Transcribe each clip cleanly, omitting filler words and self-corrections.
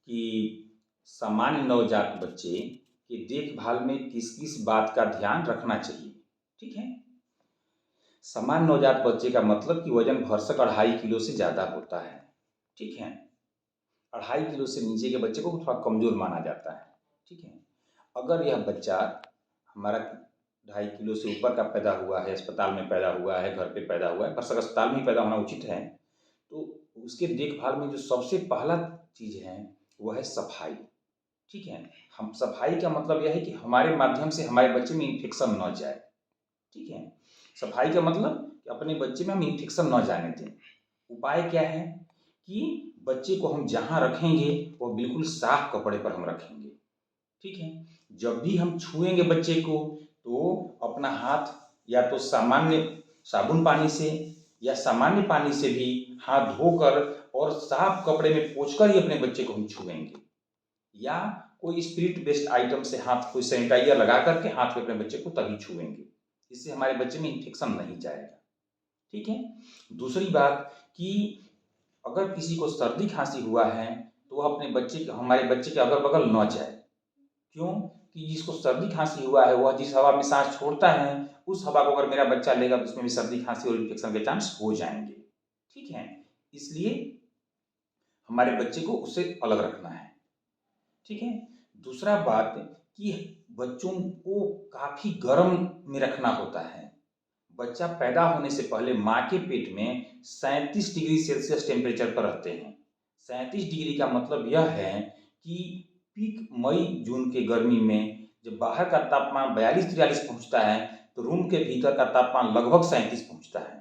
कि सामान्य नवजात बच्चे की देखभाल में किस किस बात का ध्यान रखना चाहिए। ठीक है, सामान्य नवजात बच्चे का मतलब कि वजन भरसक 2.5 किलो से ज़्यादा होता है। ठीक है, 2.5 किलो से नीचे के बच्चे को थोड़ा कमज़ोर माना जाता है। ठीक है, अगर यह बच्चा हमारा 2.5 किलो से ऊपर का पैदा हुआ है, अस्पताल में पैदा हुआ है, घर पे पैदा हुआ है, भरसक अस्पताल में ही पैदा होना उचित है, तो उसके देखभाल में जो सबसे पहला चीज़ है वह है सफाई। ठीक है, हम सफाई का मतलब यह है कि हमारे माध्यम से हमारे बच्चे में इन्फेक्शन न जाए। ठीक है, सफाई का मतलब कि अपने बच्चे में हम इन्फेक्शन न जाने दें। उपाय क्या है कि बच्चे को हम जहाँ रखेंगे वो बिल्कुल साफ कपड़े पर हम रखेंगे। ठीक है, जब भी हम छुएंगे बच्चे को तो अपना हाथ या तो सामान्य साबुन पानी से या सामान्य पानी से भी हाथ धोकर और साफ कपड़े में पोंछकर ही अपने बच्चे को हम छुएंगे, या कोई स्पिरिट बेस्ड आइटम से हाथ, कोई सैनिटाइजर लगा करके हाथ में अपने बच्चे को तभी छुएंगे। इससे हमारे बच्चे में इन्फेक्शन नहीं जाएगा। ठीक है, दूसरी बात कि अगर किसी को सर्दी खांसी हुआ है तो वह अपने बच्चे के, हमारे बच्चे के अगल बगल न जाए। क्यों कि जिसको सर्दी खांसी हुआ है वह जिस हवा में सांस छोड़ता है उस हवा को अगर मेरा बच्चा लेगा तो उसमें भी सर्दी खांसी और इन्फेक्शन के चांस हो जाएंगे। ठीक है, इसलिए हमारे बच्चे को उससे अलग रखना है। ठीक है, दूसरा बात कि बच्चों को काफ़ी गर्म में रखना होता है। बच्चा पैदा होने से पहले माँ के पेट में 37 डिग्री सेल्सियस टेम्परेचर पर रहते हैं। 37 डिग्री का मतलब यह है कि पीक मई जून के गर्मी में जब बाहर का तापमान 42-43 पहुँचता है तो रूम के भीतर का तापमान लगभग 37 पहुँचता है।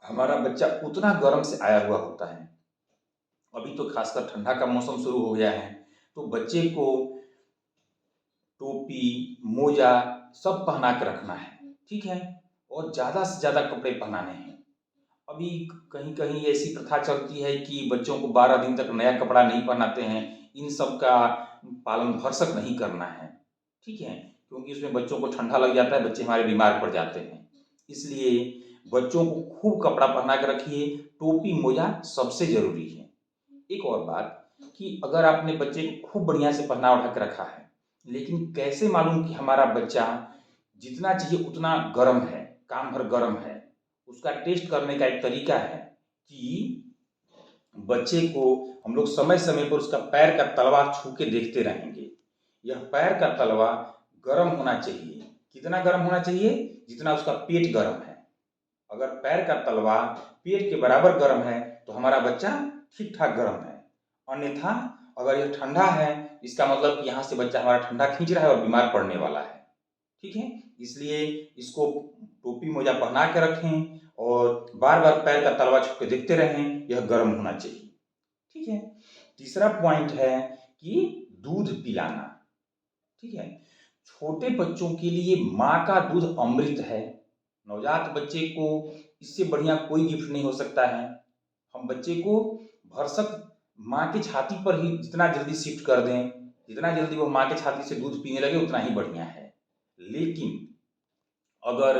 हमारा बच्चा उतना गर्म से आया हुआ होता है। अभी तो खासकर ठंडा का मौसम शुरू हो गया है तो बच्चे को टोपी, मोजा सब पहना के रखना है। ठीक है, और ज़्यादा से ज़्यादा कपड़े पहनाने हैं। अभी कहीं कहीं ऐसी प्रथा चलती है कि बच्चों को 12 दिन तक नया कपड़ा नहीं पहनाते हैं। इन सब का पालन भरसक नहीं करना है। ठीक है, क्योंकि उसमें बच्चों को ठंडा लग जाता है, बच्चे हमारे बीमार पड़ जाते हैं। इसलिए बच्चों को खूब कपड़ा पहना के रखिए। टोपी मोजा सबसे ज़रूरी है। एक और बात कि अगर आपने बच्चे को खूब बढ़िया से पहना ओढ़ा के रखा है, लेकिन कैसे मालूम कि हमारा बच्चा जितना चाहिए उतना गर्म है, काम भर गर्म है, उसका टेस्ट करने का एक तरीका है कि बच्चे को हम लोग समय समय पर उसका पैर का तलवा छू के देखते रहेंगे। यह पैर का तलवा गर्म होना चाहिए। कितना गर्म होना चाहिए? जितना उसका पेट गर्म है। अगर पैर का तलवा पेट के बराबर गर्म है तो हमारा बच्चा ठीक ठाक गर्म है। अन्यथा अगर यह ठंडा है इसका मतलब कि यहाँ से बच्चा हमारा ठंडा खींच रहा है और बीमार पड़ने वाला है। ठीक है, इसलिए इसको टोपी मोजा पहना के रखें और बार बार पैर का तलवा छू के देखते रहें, यह गर्म होना चाहिए। ठीक है, तीसरा पॉइंट है कि दूध पिलाना। ठीक है, छोटे बच्चों के लिए माँ का दूध अमृत है। नवजात बच्चे को इससे बढ़िया कोई गिफ्ट नहीं हो सकता है। हम बच्चे को भरसक माँ की छाती पर ही जितना जल्दी शिफ्ट कर दें, जितना जल्दी वो माँ की छाती से दूध पीने लगे उतना ही बढ़िया है। लेकिन अगर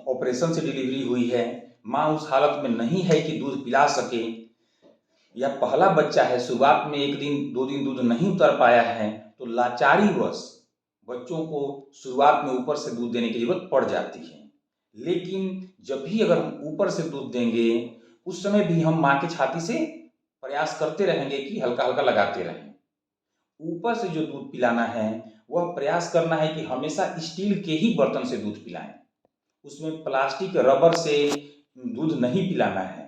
ऑपरेशन से डिलीवरी हुई है, माँ उस हालत में नहीं है कि दूध पिला सके, या पहला बच्चा है, शुरुआत में 1 दिन 2 दिन दूध नहीं उतर पाया है, तो लाचारीवश बच्चों को शुरुआत में ऊपर से दूध देने की जरूरत पड़ जाती है। लेकिन जब भी अगर हम ऊपर से दूध देंगे उस समय भी हम माँ की छाती से प्रयास करते रहेंगे कि हल्का हल्का लगाते रहें। ऊपर से जो दूध पिलाना है वह प्रयास करना है कि हमेशा स्टील के ही बर्तन से दूध पिलाएं। उसमें प्लास्टिक रबर से दूध नहीं पिलाना है।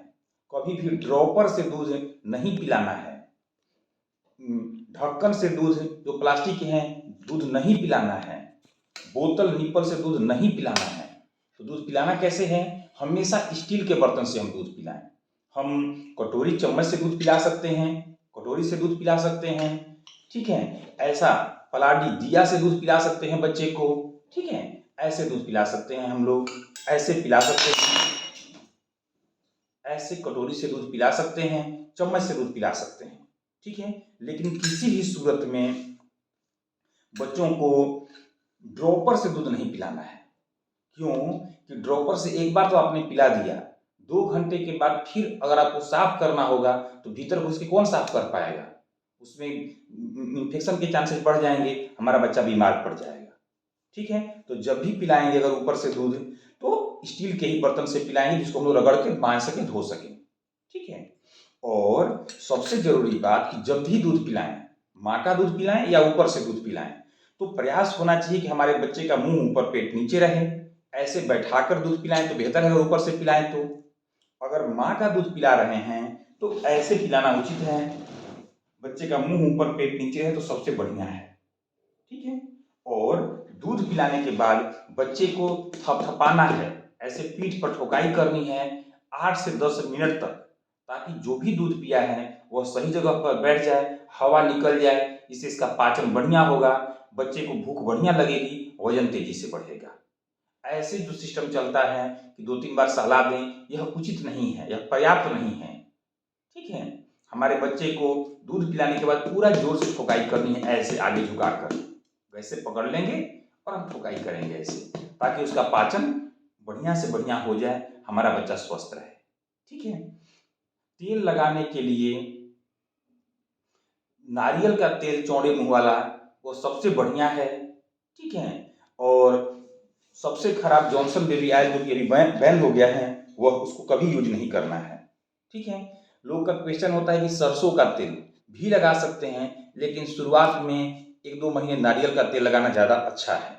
कभी भी ड्रॉपर से दूध नहीं पिलाना है। ढक्कन से दूध, जो प्लास्टिक के हैं, दूध नहीं पिलाना है। बोतल निप्पल से दूध नहीं पिलाना है। तो दूध पिलाना कैसे है? हमेशा स्टील के बर्तन से हम दूध पिलाएं। हम कटोरी चम्मच से दूध पिला सकते हैं, कटोरी से दूध पिला सकते हैं। ठीक है, ऐसा पलाडी दिया से दूध पिला सकते हैं बच्चे को। ठीक है, ऐसे दूध पिला सकते हैं हम लोग, ऐसे पिला सकते हैं, ऐसे कटोरी से दूध पिला सकते हैं, चम्मच से दूध पिला सकते हैं। ठीक है, लेकिन किसी भी सूरत में बच्चों को ड्रॉपर से दूध नहीं पिलाना है। क्यों कि ड्रॉपर से एक बार तो आपने पिला दिया, 2 घंटे के बाद फिर अगर आपको साफ करना होगा तो भीतर घुस के कौन साफ कर पाएगा? उसमें इन्फेक्शन के चांसेस बढ़ जाएंगे, हमारा बच्चा बीमार पड़ जाएगा। ठीक है, तो जब भी पिलाएंगे अगर ऊपर से दूध तो स्टील के ही बर्तन से पिलाएंगे जिसको हम लोग रगड़ के बांध सकें, धो सकें। ठीक है, और सबसे जरूरी बात कि जब भी दूध पिलाएं, माँ का दूध पिलाएं या ऊपर से दूध पिलाएं, तो प्रयास होना चाहिए कि हमारे बच्चे का मुंह ऊपर पेट नीचे रहे। ऐसे बैठाकर दूध पिलाएं तो बेहतर है, अगर ऊपर से पिलाएं तो। अगर माँ का दूध पिला रहे हैं तो ऐसे पिलाना उचित है, बच्चे का मुंह ऊपर पेट नीचे है तो सबसे बढ़िया है। ठीक है, और दूध पिलाने के बाद बच्चे को थपथपाना है, ऐसे पीठ पर ठोकाई करनी है 8 से 10 मिनट तक, ताकि जो भी दूध पिया है वह सही जगह पर बैठ जाए, हवा निकल जाए, इससे इसका पाचन बढ़िया होगा, बच्चे को भूख बढ़िया लगेगी, वजन तेजी से बढ़ेगा। ऐसे जो सिस्टम चलता है कि 2-3 बार सहला दें, यह उचित नहीं है, यह पर्याप्त नहीं है। ठीक है, हमारे बच्चे को दूध पिलाने के बाद पूरा जोर से ठोकाई करनी है, ऐसे आगे झुकाकर, वैसे पकड़ लेंगे और हम ठोकाई करेंगे ऐसे, ताकि उसका पाचन बढ़िया से बढ़िया हो जाए, हमारा बच्चा स्वस्थ रहे। ठीक है, तेल लगाने के लिए नारियल का तेल चौड़े मुंह वाला वो सबसे बढ़िया है। ठीक है, और सबसे खराब जॉनसन बेबी ऑयल जो कि बैन हो गया है, वह उसको कभी यूज नहीं करना है। ठीक है, लोग का क्वेश्चन होता है कि सरसों का तेल भी लगा सकते हैं, लेकिन शुरुआत में 1-2 महीने नारियल का तेल लगाना ज़्यादा अच्छा है।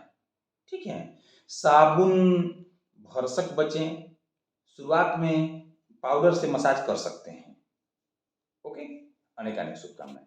ठीक है, साबुन भरसक बचें, शुरुआत में पाउडर से मसाज कर सकते हैं। ओके, अनेक शुभकामनाएं।